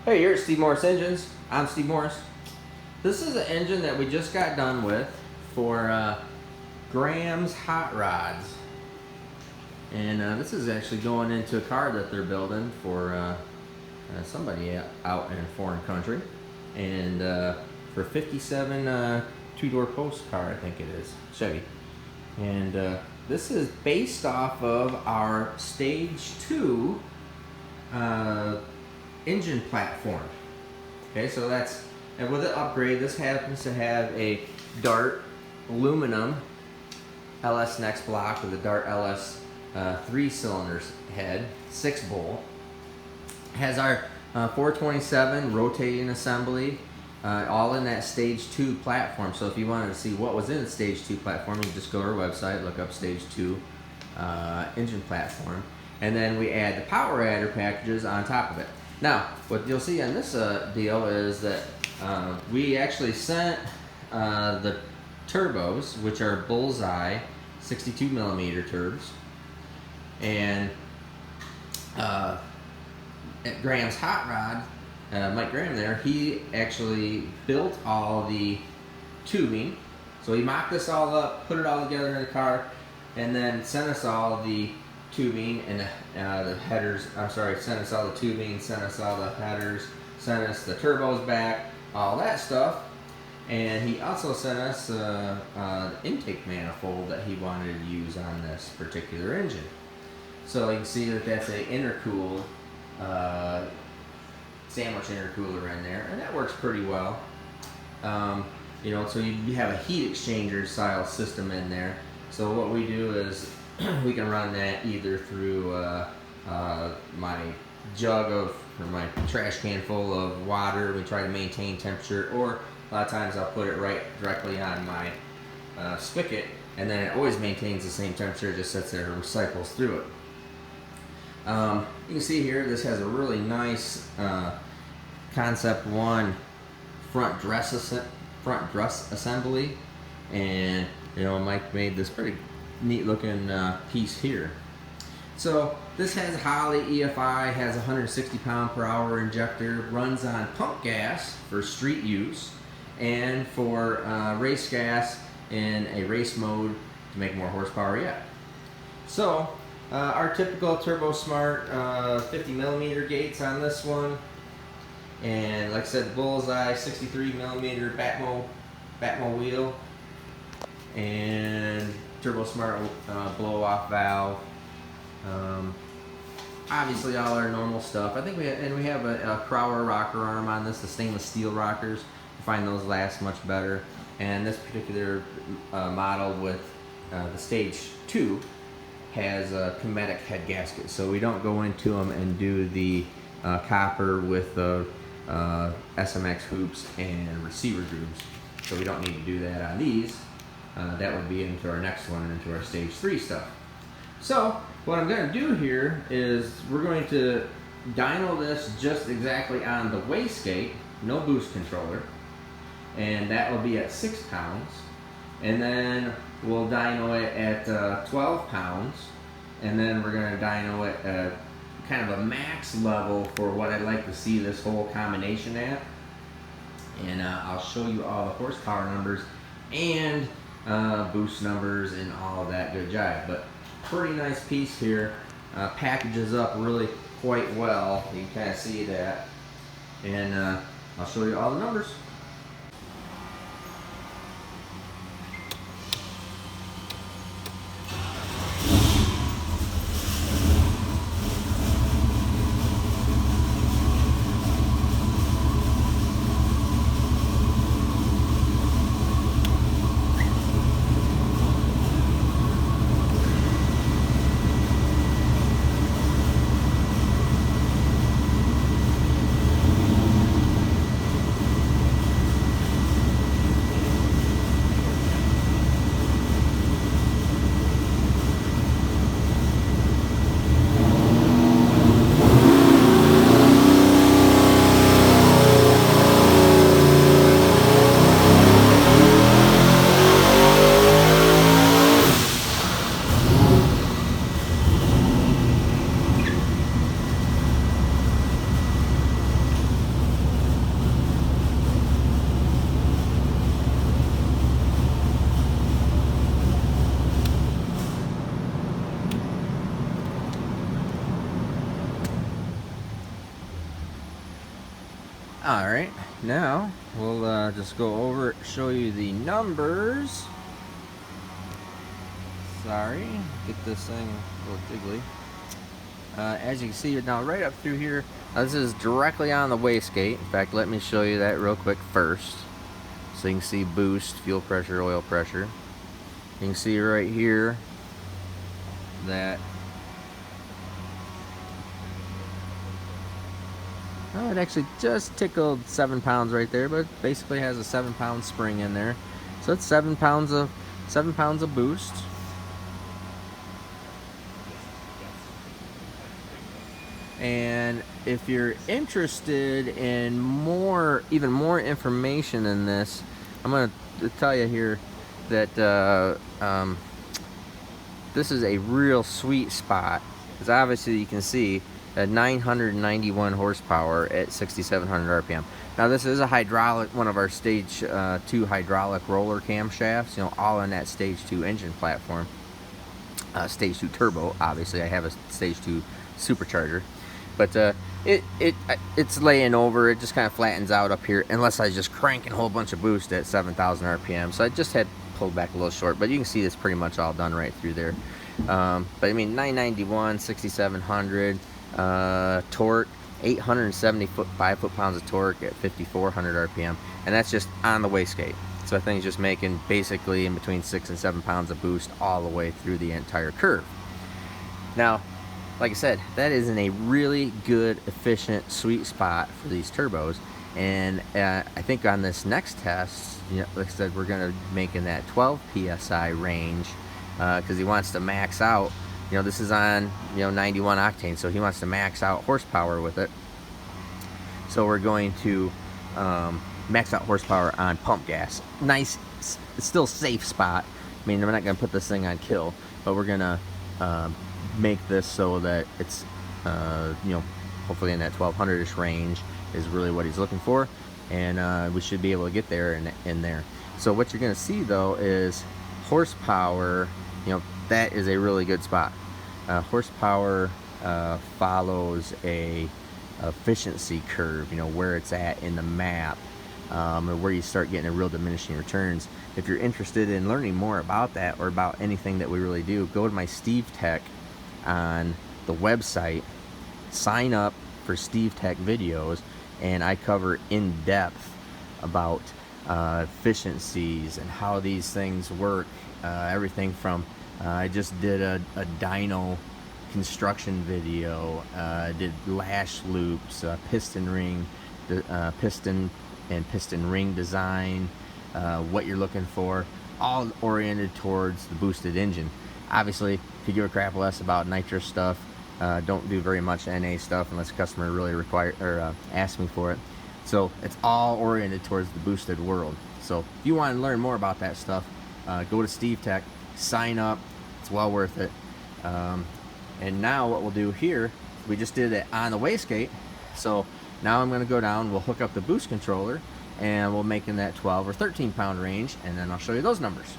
Hey, you're at Steve Morris Engines. I'm Steve Morris. This is an engine that we just got done with for Graham's Hot Rods. And this is actually going into a car that they're building for somebody out in a foreign country. And for 57 two-door post car, I think it is, Chevy. And this is based off of our Stage 2 engine platform. Okay, so that's, and with the upgrade, this happens to have a Dart aluminum LSX block with a Dart LS 3 cylinders head, 6 bolt. Has our 427 rotating assembly, all in that Stage 2 platform. So if you wanted to see what was in the Stage 2 platform, you just go to our website, look up Stage 2 engine platform, and then we add the power adder packages on top of it. Now, what you'll see on this deal is that we actually sent the turbos, which are Bullseye 62 millimeter turbs, and at Graham's Hot Rod, Mike Graham there, he actually built all the tubing. So he mocked this all up, put it all together in the car, and then sent us all the tubing and the headers. I'm sorry, sent us all the tubing, sent us all the headers, sent us the turbos back, all that stuff. And he also sent us the intake manifold that he wanted to use on this particular engine. So you can see that that's a intercooled sandwich intercooler in there, and that works pretty well. You know, so you have a heat exchanger style system in there. So what we do is we can run that either through my jug of, or my trash can full of water. We try to maintain temperature, or a lot of times I'll put it right directly on my spigot, and then it always maintains the same temperature, just sits there and cycles through it. You can see here, this has a really nice Concept 1 front dress assembly, and you know, Mike made this pretty neat looking piece here. So this has Holley EFI, has a 160 pound/hour injector, runs on pump gas for street use and for race gas in a race mode to make more horsepower yet. So our typical Turbo Smart 50 millimeter gates on this one, and like I said, Bullseye 63 millimeter Batmo wheel, and Turbo Smart blow-off valve. Obviously all our normal stuff. I think we have a Crowler rocker arm on this, the stainless steel rockers. I find those last much better. And this particular model with the Stage 2 has a Cometic head gasket, so we don't go into them and do the copper with the SMX hoops and receiver grooves. So we don't need to do that on these. That would be into our next one, into our Stage 3 stuff. So what I'm going to do here is we're going to dyno this just exactly on the wastegate, no boost controller, and that will be at 6 pounds. And then we'll dyno it at 12 pounds, and then we're going to dyno it at kind of a max level for what I'd like to see this whole combination at. And I'll show you all the horsepower numbers and boost numbers and all of that good jive. But pretty nice piece here, packages up really quite well. You can kind of see that, and I'll show you all the numbers. All right, now we'll just go over, show you the numbers. Sorry, get this thing a little jiggly. As you can see now, right up through here, this is directly on the wastegate. In fact, let me show you that real quick first. So you can see boost, fuel pressure, oil pressure. You can see right here that it actually just tickled 7 pounds right there, but it basically has a 7-pound spring in there. So it's 7 pounds of boost. And if you're interested in even more information in this, I'm going to tell you here that this is a real sweet spot, because obviously you can see 991 horsepower at 6,700 RPM. Now this is a hydraulic, one of our stage 2 hydraulic roller camshafts, you know, all in that stage 2 engine platform. Stage 2 turbo, obviously. I have a stage 2 supercharger, but it's laying over. It just kind of flattens out up here unless I just crank a whole bunch of boost at 7,000 RPM. So I just had pulled back a little short, but you can see it's pretty much all done right through there. But I mean, 991, 6,700 torque, 875 foot-pounds of torque at 5,400 RPM, and that's just on the wastegate. So that thing's just making basically in between 6 and 7 pounds of boost all the way through the entire curve. Now, like I said, that is in a really good, efficient, sweet spot for these turbos. And I think on this next test, you know, like I said, we're going to make in that 12 psi range, because he wants to max out. You know, this is on, you know, 91 octane, so he wants to max out horsepower with it. So we're going to max out horsepower on pump gas. Nice, still safe spot. I mean, we're not going to put this thing on kill, but we're going to make this so that it's, you know, hopefully in that 1200-ish range is really what he's looking for, and we should be able to get there in there. So what you're going to see though is horsepower. You know, that is a really good spot. Horsepower follows a efficiency curve, you know, where it's at in the map, and where you start getting a real diminishing returns. If you're interested in learning more about that, or about anything that we really do, go to my Steve Tech on the website, sign up for Steve Tech videos, and I cover in depth about efficiencies and how these things work. Everything from I just did a dyno construction video, did lash loops, piston ring, piston and piston ring design, what you're looking for, all oriented towards the boosted engine. Obviously, if you give a crap less about nitrous stuff, don't do very much NA stuff unless the customer really asks me for it. So it's all oriented towards the boosted world. So if you want to learn more about that stuff, go to Steve Tech, sign up. It's well worth it. And now what we'll do here, we just did it on the wastegate. So now I'm going to go down, we'll hook up the boost controller, and we'll make in that 12 or 13 pound range, and then I'll show you those numbers.